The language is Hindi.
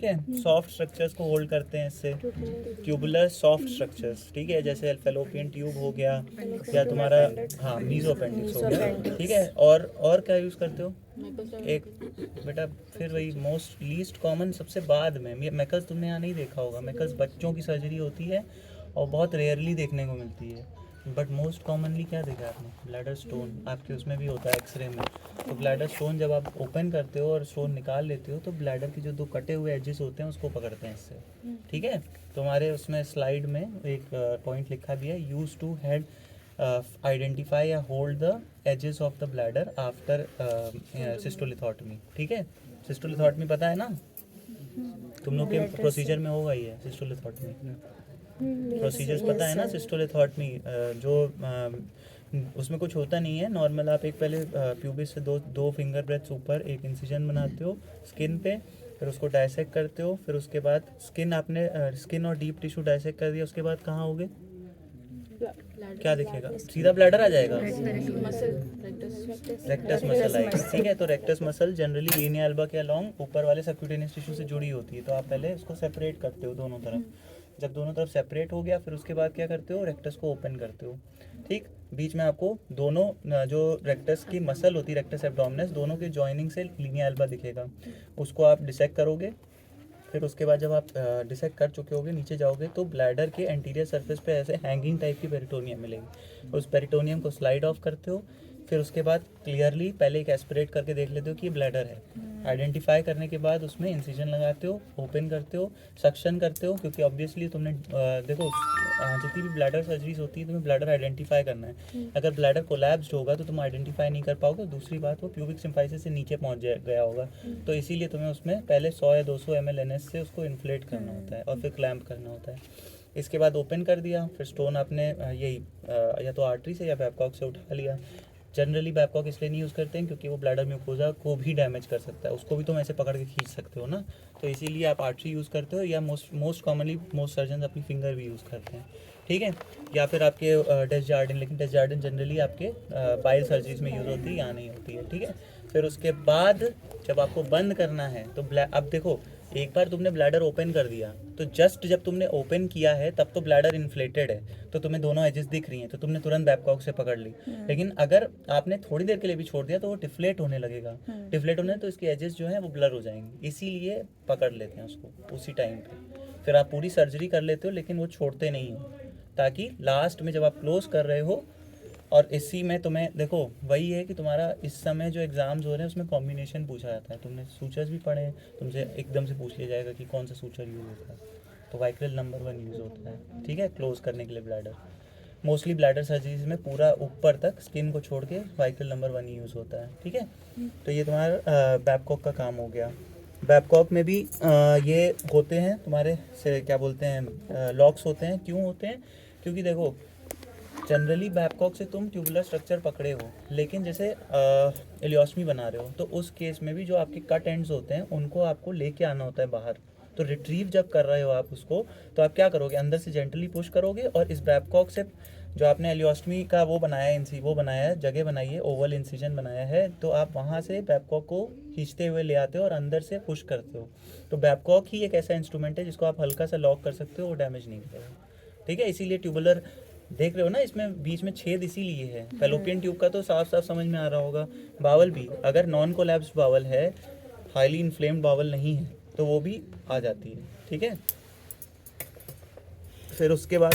ठीक है। सॉफ्ट स्ट्रक्चर्स को होल्ड करते हैं इससे, ट्यूबुलर सॉफ्ट स्ट्रक्चर्स, ठीक है, जैसे फैलोपियन ट्यूब हो गया या तुम्हारा हाँ मीजोअपेंडिक्स हो गया, ठीक है। और क्या यूज़ करते हो? एक बेटा फिर वही मोस्ट लीस्ट कॉमन सबसे बाद में मैकल्स तुमने यहाँ नहीं देखा होगा। मैकल्स बच्चों की सर्जरी होती है और बहुत रेयरली देखने को मिलती है, बट मोस्ट कॉमनली क्या देखा आपने? ब्लैडर स्टोन आपके उसमें भी होता है एक्सरे में। तो ब्लैडर स्टोन जब आप ओपन करते हो और स्टोन निकाल लेते हो तो ब्लैडर के जो दो कटे हुए एजेस होते हैं उसको पकड़ते हैं इससे, ठीक है। तुम्हारे उसमें स्लाइड में एक पॉइंट लिखा भी है, यूज टू हेड आइडेंटिफाई या hold the edges of the bladder after cystolithotomy, ठीक है। सिस्टोलिथॉटमी पता है ना तुम लोग के प्रोसीजर में होगा ही है सिस्टोलिथॉटमी, प्रोसीजर्स पता है ना सिस्टोलिथॉटमी। जो उसमें कुछ होता नहीं है, नॉर्मल आप एक पहले प्यूबिस से दो फिंगर ब्रेड्स ऊपर एक इंसिजन बनाते हो स्किन पे, फिर उसको डायसेक्ट करते हो, फिर उसके बाद स्किन और डीप टिश्यू डायसेक्ट कर दिया, उसके बाद कहाँ होगे? क्या दिखेगा? सीधा ब्लैडर आ जाएगा, रेक्टस मसल आएगी, ठीक है। तो rectus muscle generally Linnaea Elba के अलोंग ऊपर वाले सबक्यूटेनियस टिश्यू से जुड़ी होती है, तो आप पहले उसको सेपरेट करते हो दोनों तरफ। जब दोनों तरफ सेपरेट हो गया फिर उसके बाद क्या करते हो? रेक्टस को ओपन करते हो, ठीक। बीच में आपको दोनों जो रेक्टस की मसल होती है, रेक्टस एब्डोमिनस, दोनों के जॉइनिंग से लीनिया एल्बा दिखेगा, उसको आप डिसेक्ट करोगे। फिर उसके बाद जब आप डिसेक्ट कर चुके होगे नीचे जाओगे तो ब्लैडर के एंटीरियर सरफेस पे ऐसे हैंगिंग टाइप की पेरिटोनियम मिलेगी, उस पेरिटोनियम को स्लाइड ऑफ करते हो। फिर उसके बाद क्लियरली पहले एक एस्पिरेट करके देख लेते हो कि ये ब्लैडर है। आइडेंटिफाई करने के बाद उसमें इंसिजन लगाते हो, ओपन करते हो, सक्शन करते हो, क्योंकि ऑब्वियसली तुमने देखो जितनी भी ब्लैडर सर्जरीज होती है तुम्हें ब्लैडर आइडेंटिफाई करना है। अगर ब्लैडर कोलैप्स्ड होगा तो तुम आइडेंटिफाई नहीं कर पाओगे, दूसरी बात वो प्यूबिक सिम्फाइसिस से नीचे पहुंच गया होगा, तो इसीलिए तुम्हें उसमें पहले 100 या 200 ml NS से उसको इन्फ्लेट करना होता है और फिर क्लैम्प करना होता है। इसके बाद ओपन कर दिया, फिर स्टोन आपने यही या तो आर्टरी से या बैबकॉक से उठा लिया। जनरली बैबकॉक इसलिए नहीं यूज़ करते हैं क्योंकि वो ब्लैडर म्यूकोजा को भी डैमेज कर सकता है, उसको भी तुम ऐसे पकड़ के खींच सकते हो ना, तो इसीलिए आप आर्टरी यूज़ करते हो, या मोस्ट कॉमनली मोस्ट सर्जन अपनी फिंगर भी यूज़ करते हैं, ठीक है। या फिर आपके डेस्जार्डिन, लेकिन डेस्जार्डिन जनरली आपके बाइल सर्जरीज में यूज़ होती है, यहाँ नहीं होती है, ठीक है। फिर उसके बाद जब आपको बंद करना है तो अब देखो एक बार तुमने ब्लैडर ओपन कर दिया तो जस्ट जब तुमने ओपन किया है तब तो ब्लैडर इन्फ्लेटेड है, तो तुम्हें दोनों एजेस दिख रही हैं, तो तुमने तुरंत बैबकॉक से पकड़ ली। लेकिन अगर आपने थोड़ी देर के लिए भी छोड़ दिया तो वो डिफ्लेट होने लगेगा, डिफ्लेट होने तो इसके एजेस जो हैं वो ब्लर हो जाएंगे, इसीलिए पकड़ लेते हैं उसको उसी टाइम पे। फिर आप पूरी सर्जरी कर लेते हो लेकिन वो छोड़ते नहीं हो, ताकि लास्ट में जब आप क्लोज कर रहे हो। और इसी में तुम्हें देखो वही है कि तुम्हारा इस समय जो एग्ज़ाम्स हो रहे हैं उसमें कॉम्बिनेशन पूछा जाता है, तुमने सूचर्स भी पढ़े हैं, तुमसे एकदम से पूछ लिया जाएगा कि कौन सा सूचर यूज़ होता है, तो वाइक्रल नंबर 1 यूज़ होता है, ठीक है, क्लोज करने के लिए ब्लैडर। मोस्टली ब्लैडर सर्जरीज में पूरा ऊपर तक स्किन को छोड़ के वाइक्रल नंबर 1 यूज़ होता है, ठीक है। तो ये तुम्हारा बैबकॉक का काम हो गया। बैबकॉक में भी ये होते हैं तुम्हारे से क्या बोलते हैं लॉक्स होते हैं, क्यों होते हैं? क्योंकि देखो जनरली बैबकॉक से तुम ट्यूबुलर स्ट्रक्चर पकड़े हो, लेकिन जैसे इलियोस्टमी बना रहे हो तो उस केस में भी जो आपके कट एंड्स होते हैं उनको आपको लेके आना होता है बाहर, तो रिट्रीव जब कर रहे हो आप उसको तो आप क्या करोगे? अंदर से जेंटली पुश करोगे और इस बैबकॉक से जो आपने एलियोस्टमी का वो बनाया है, वो बनाया है, जगह बनाई है, ओवल इंसिजन बनाया है, तो आप वहाँ से बैबकॉक को खींचते हुए ले आते हो और अंदर से पुश करते हो। तो बैबकॉक ही एक ऐसा इंस्ट्रूमेंट है जिसको आप हल्का सा लॉक कर सकते हो, वो डैमेज नहीं करेगा, ठीक है। इसीलिए ट्यूबुलर देख रहे हो ना, इसमें बीच में छेद इसीलिए है। फैलोपियन ट्यूब का तो साफ साफ समझ में आ रहा होगा। बावल भी अगर नॉन कोलैप्स बावल है, हाईली इन्फ्लेम्ड बावल नहीं है, तो वो भी आ जाती है, ठीक है। फिर उसके बाद